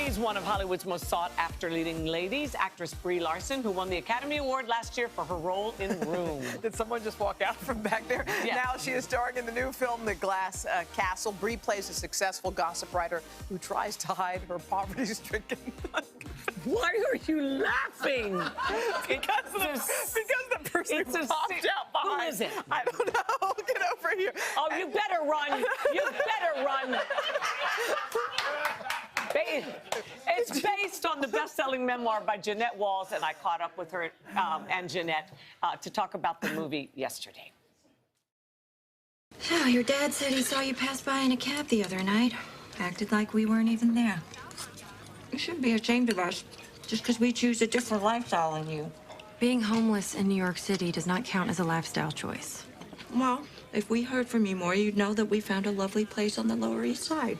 She's one of Hollywood's most sought-after leading ladies, actress Brie Larson, who won the Academy Award last year for her role in Room. Did someone just walk out from back there? Yeah. Now she is starring in the new film, The Glass Castle. Brie plays a successful gossip writer who tries to hide her poverty-stricken. Why are you laughing? because the person who popped out behind. Who is it? I don't know. Get over here. Oh, you better run. You better run. It's based on the best-selling memoir by Jeanette Walls, and I caught up with her and Jeanette to talk about the movie yesterday. Oh, your dad said he saw you pass by in a cab the other night. Acted like we weren't even there. You shouldn't be ashamed of us, just because we choose a different lifestyle than you. Being homeless in New York City does not count as a lifestyle choice. Well, if we heard from you more, you'd know that we found a lovely place on the Lower East Side.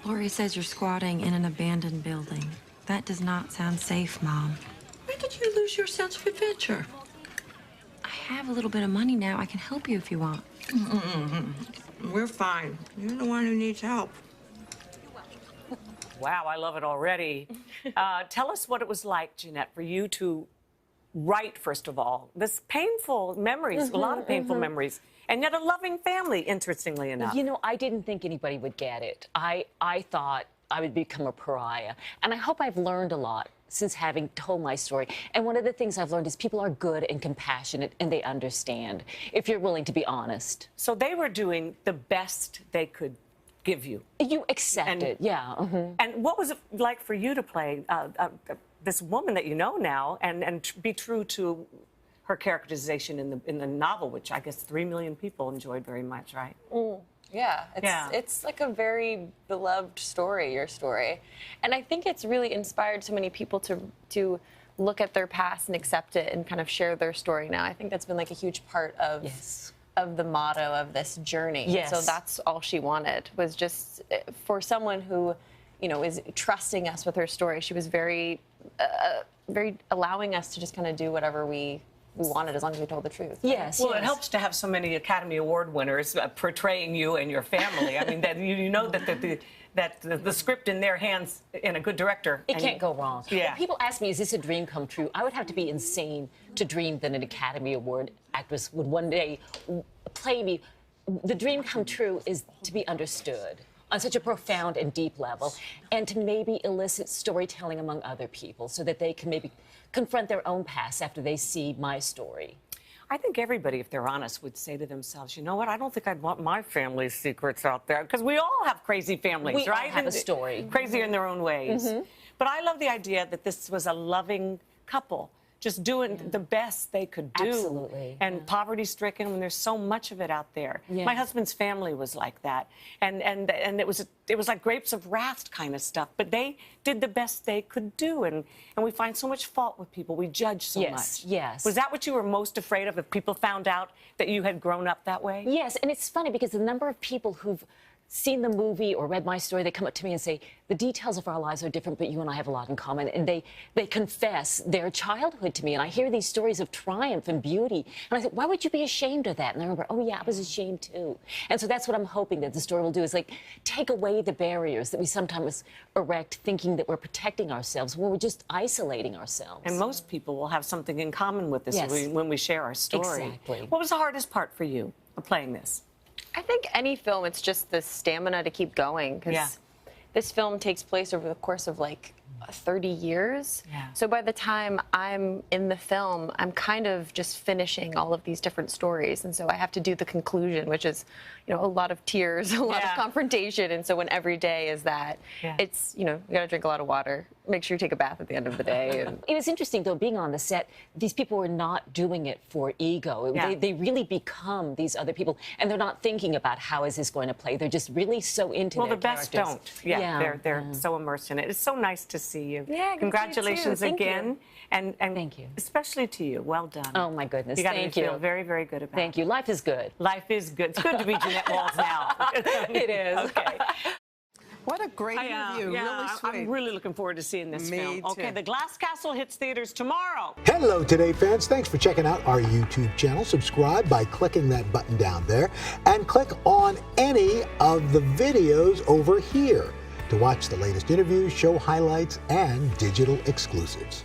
Lori says you're squatting in an abandoned building. That does not sound safe, Mom. When did you lose your sense of adventure? I have a little bit of money now. I can help you if you want. We're fine. You're the one who needs help. Wow, I love it already. Tell us what it was like, Jeanette, for you to write, first of all, this painful memories, a lot of painful memories, and yet a loving family, interestingly enough. You know, I didn't think anybody would get it. I thought I would become a pariah. And I hope I've learned a lot since having told my story. And one of the things I've learned is people are good and compassionate, and they understand if you're willing to be honest. So they were doing the best they could give you. You accept it, yeah. And what was it like for you to play this woman that you know now and be true to her characterization in the novel, which I guess 3 million people enjoyed very much, right? Yeah, it's like a very beloved story, your story. And I think it's really inspired so many people to look at their past and accept it and kind of share their story now. I think that's been like a huge part of the motto of this journey. Yes. So that's all she wanted, was just for someone who, you know, is trusting us with her story. She was very allowing us to just kind of do whatever we wanted, as long as we told the truth. Yes. Well, it helps to have so many Academy Award winners portraying you and your family. I mean, that you know that the script in their hands, in a good director. It can't go wrong. Yeah. When people ask me, is this a dream come true? I would have to be insane to dream that an Academy Award actress would one day play me. The dream come true is to be understood on such a profound and deep level, and to maybe elicit storytelling among other people so that they can maybe confront their own past after they see my story. I think everybody, if they're honest, would say to themselves, you know what, I don't think I'd want my family's secrets out there. Because we all have crazy families, We all right? have a story. Crazy in their own ways. But I love the idea that this was a loving couple, just doing the best they could do. Absolutely. And poverty-stricken when there's so much of it out there. Yeah. My husband's family was like that. And it was like Grapes of Wrath kind of stuff. But they did the best they could do. And we find so much fault with people. We judge so much. Yes. Was that what you were most afraid of, if people found out that you had grown up that way? Yes, and it's funny because the number of people who've seen the movie or read my story, they come up to me and say, the details of our lives are different, but you and I have a lot in common. And they confess their childhood to me. And I hear these stories of triumph and beauty. And I think, why would you be ashamed of that? And I remember, oh, yeah, I was ashamed, too. And so that's what I'm hoping that the story will do, is like take away the barriers that we sometimes erect, thinking that we're protecting ourselves when we're just isolating ourselves. And most people will have something in common with this when we share our story. Exactly. What was the hardest part for you of playing this? I think any film, it's just the stamina to keep going, because this film takes place over the course of like 30 years. Yeah. So by the time I'm in the film, I'm kind of just finishing all of these different stories. And so I have to do the conclusion, which is, you know, a lot of tears, a lot of confrontation. And so when every day is that, it's, you know, you got to drink a lot of water, make sure you take a bath at the end of the day. And it was interesting, though, being on the set, these people were not doing it for ego. They really become these other people, and they're not thinking about how is this going to play. They're just really so into their characters. Well, the best don't. They're so immersed in it. It's so nice to see you. Yeah, congratulations again. And thank you. Especially to you. Well done. Oh, my goodness. You got to Thank feel you. very, very good about it. Thank you. Life is good. Life is good. It's good to be Jeanette Walls now. It is. Okay. What a great review. Really sweet. I'm really looking forward to seeing this Me film. too. Okay, The Glass Castle hits theaters tomorrow. Hello, Today fans. Thanks for checking out our YouTube channel. Subscribe by clicking that button down there and click on any of the videos over here. to watch the latest interviews, show highlights, and digital exclusives.